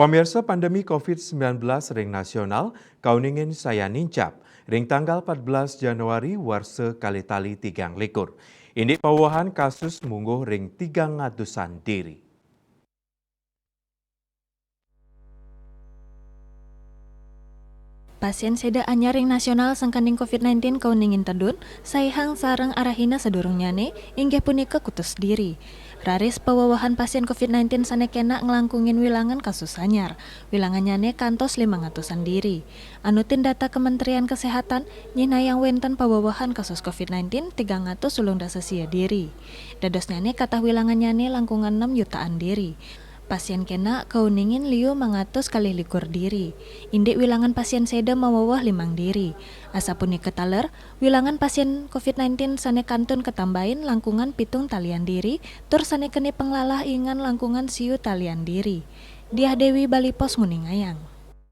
Pemirsa pandemi COVID-19 ring nasional, kauningin saya nincap, ring tanggal 14 Januari warse kali-tali 3 likur. Ini pawahan kasus mungguh ring 300-an diri. Pasien seda anyar ring nasional sangkanding COVID-19 kauningin tedun, saihang sarang arahina sedurungnyane, inggih punika kutus diri. Raris pawawahan pasien COVID-19 sanekena ngelangkungin wilangan kasus anyar. Wilangannyane kantos 500-an diri. Anutin data Kementerian Kesehatan, nyina yang wenten pawawahan kasus COVID-19 300 sulung dasa sia diri. Dadosnyane kata wilangannyane langkungan 6 jutaan diri. Pasien kena kauningin liu 100 kali 1 diri. Indik wilangan pasien seda mawawah 5 diri. Asapuni ketaler, wilangan pasien COVID-19 sane kantun ketambahin langkungan pitung talian diri, tur sane kene penglalah ingan langkungan siu talian diri. Diah Dewi Bali Pos Nguningayang.